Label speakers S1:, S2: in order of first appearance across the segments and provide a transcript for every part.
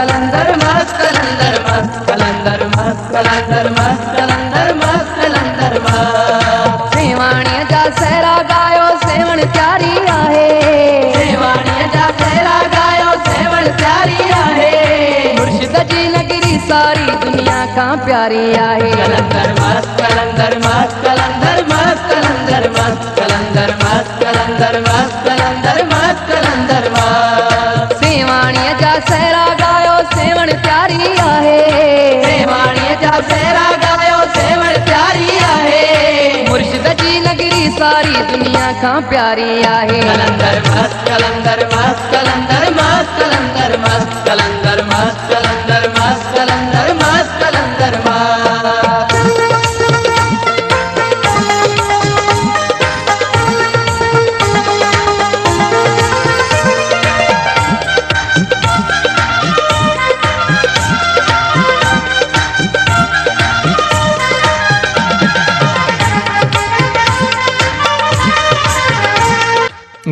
S1: कलंदर मस्त कलंदर मस्त कलंदर मस्त कलंदर मस्त कलंदर मस्त कलंदर मस्त।
S2: सेवाणीअ जा सहरा गायो सेवण प्यारी आहे,
S1: सेवाणीअ जा सहरा गायो सेवण प्यारी आहे।
S2: मुर्शिद जी नगरी सारी दुनिया खां प्यारी आहे।
S1: कलंदर मस्त कलंदर मस्त कलंदर मस्त कलंदर मस्त कलंदर मस्त कलंदर मस्त कलंदर मस्त कलंदर मस्त।
S2: सेवाणीअ जा सहरा गायो सेवण प्यारी आहे,
S1: सेवाणीअ जा सहरा गायो सेवण प्यारी आहे।
S2: मुर्शिद जी नगरी सारी दुनिया खां प्यारी आहे।
S1: कलंदर मस्त कलंदर मस्त कलंदर मस्त कलंदर मस्त कलंदर मस्त कलंदर मस्त कलंदर मस्त कलंदर मस्त।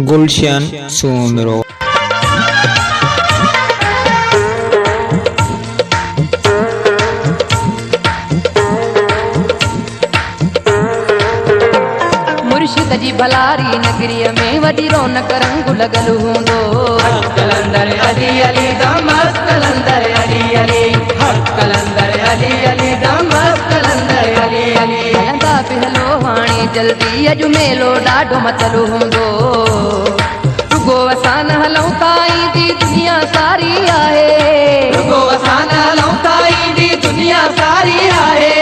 S3: गुलशन सोनरो।
S2: मुर्शिद जी भलारी नगरीअ में वॾी रौनक रंग लॻल हूंदो।
S1: कलंदर अली अली दम मस्त कलंदर अली अली कलंदर अली अली दम मस्त कलंदर अली अली।
S2: हलंदा पिहलो हाणे जल्दी अॼु मेलो ॾाढो मतलु हूंदो। रुगो असां न हलूं था ईंदी दुनिया सारी आहे,
S1: रुगो असां न हलूं था ईंदी दुनिया सारी आहे।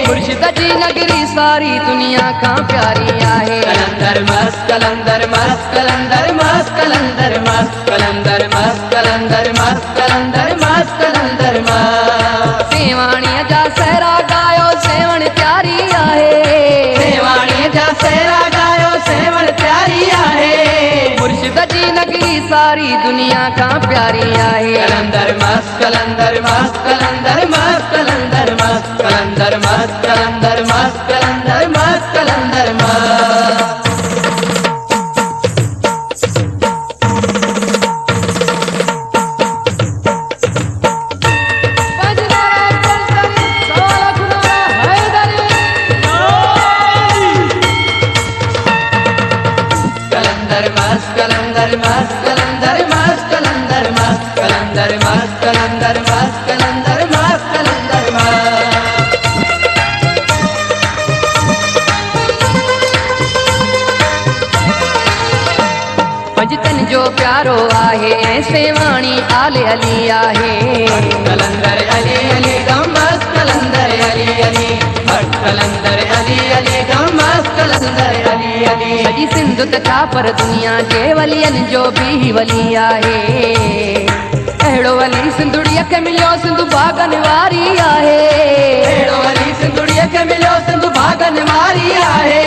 S2: मुर्शिद जी नगरी सारी दुनिया खां प्यारी आहे।
S1: कलंदर मस्त कलंदर मस्त कलंदर मस्त कलंदर मस्त कलंदर मस्त कलंदर मस्त कलंदर मस्त कलंदर मस्त।
S2: सेवाणीअ जा सहरा गायो सेवण प्यारी आहे,
S1: सेवाणीअ जा सहरा गायो सेवण प्यारी आहे।
S2: मुर्शिद जी नगरी सारी दुनिया खां प्यारी आहे।
S1: कलंदर मस्त कलंदर मस्त कलंदर मस्त कलंदर मस्त कलंदर मस्त कलंदर मस्त कलंदर मस्त कलंदर मस्त। कलंदर मस्त कलंदर मस्त कलंदर मस्त कलंदर मस्त कलंदर मस्त कलंदर मस्त कलंदर मस्त कलंदर मस्त।
S2: पंजतन जो प्यारो आहे सेवाणी आले अली आहे।
S1: कलंदर अली अली दम मस्त कलंदर अली अली कलंदर अली अली दम मस्त कलंदर अली अली।
S2: सॼी सिंध तथा पर दुनिया जे वलियन जो भी वली आहे। अहिड़ो वली सिंधुड़ीअ खे मिलियो सिंधु भागन वारी आहे।
S1: अहिड़ो वली सिंधुड़ीअ खे मिलियो सिंधु भागन वारी आहे।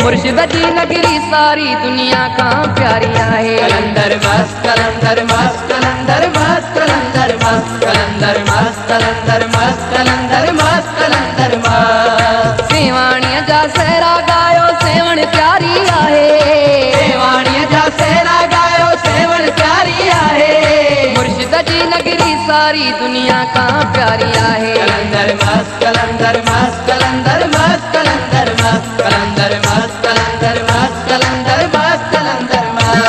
S2: मुर्शिद जी नगरी सारी दुनिया खां प्यारी आहे।
S1: कलंदर मस्त कलंदर मस्त कलंदर मस्त कलंदर मस्त कलंदर मस्त कलंदर मस्त कलंदर मस्त कलंदर मस्त।
S2: सेवाणीअ जा सहरा गायो सेवण प्यारी आहे,
S1: सेवाणीअ जा सहरा गायो सेवण प्यारी आहे।
S2: मुर्शिद जी नगरी सारी दुनिया खां प्यारी आहे।
S1: कलंदर मस्त कलंदर मस्त कलंदर मस्त कलंदर मस्त कलंदर मस्त कलंदर मस्त कलंदर मस्त कलंदर मस्त।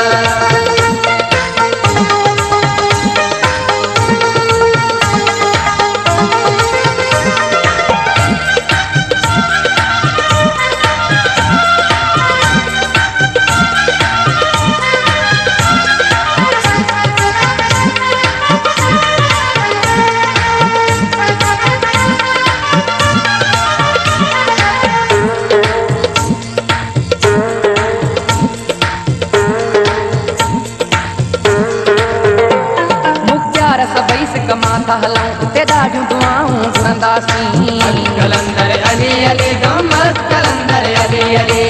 S2: माथा हलूं उते ॾाढियूं दुआऊं घुरंदासीं।
S1: कलंदर अली अली दम मस्त कलंदर अली अली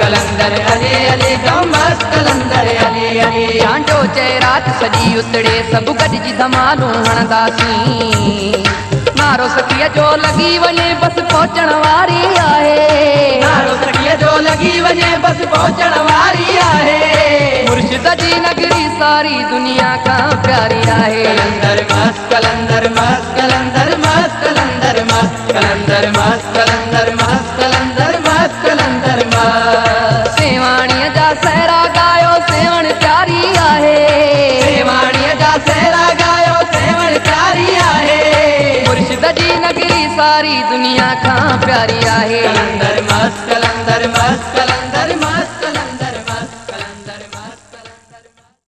S1: कलंदर अली अली दम मस्त कलंदर अली अली।
S2: सांजो चए राति सॼी उतड़े सभु गॾिजी धमालूं हणंदासीं। नारो सखीअ जो लॻी वञे बसि पहुचण वारी आहे।
S1: नारो सखीअ जो लॻी वञे बसि पहुचण वारी आहे।
S2: मुर्शिद जी नगरी सारी दुनिया खां प्यारी आहे।
S1: कलंदर मस्त
S2: सारी दुनिया खां प्यारी आहे।
S1: कलंदर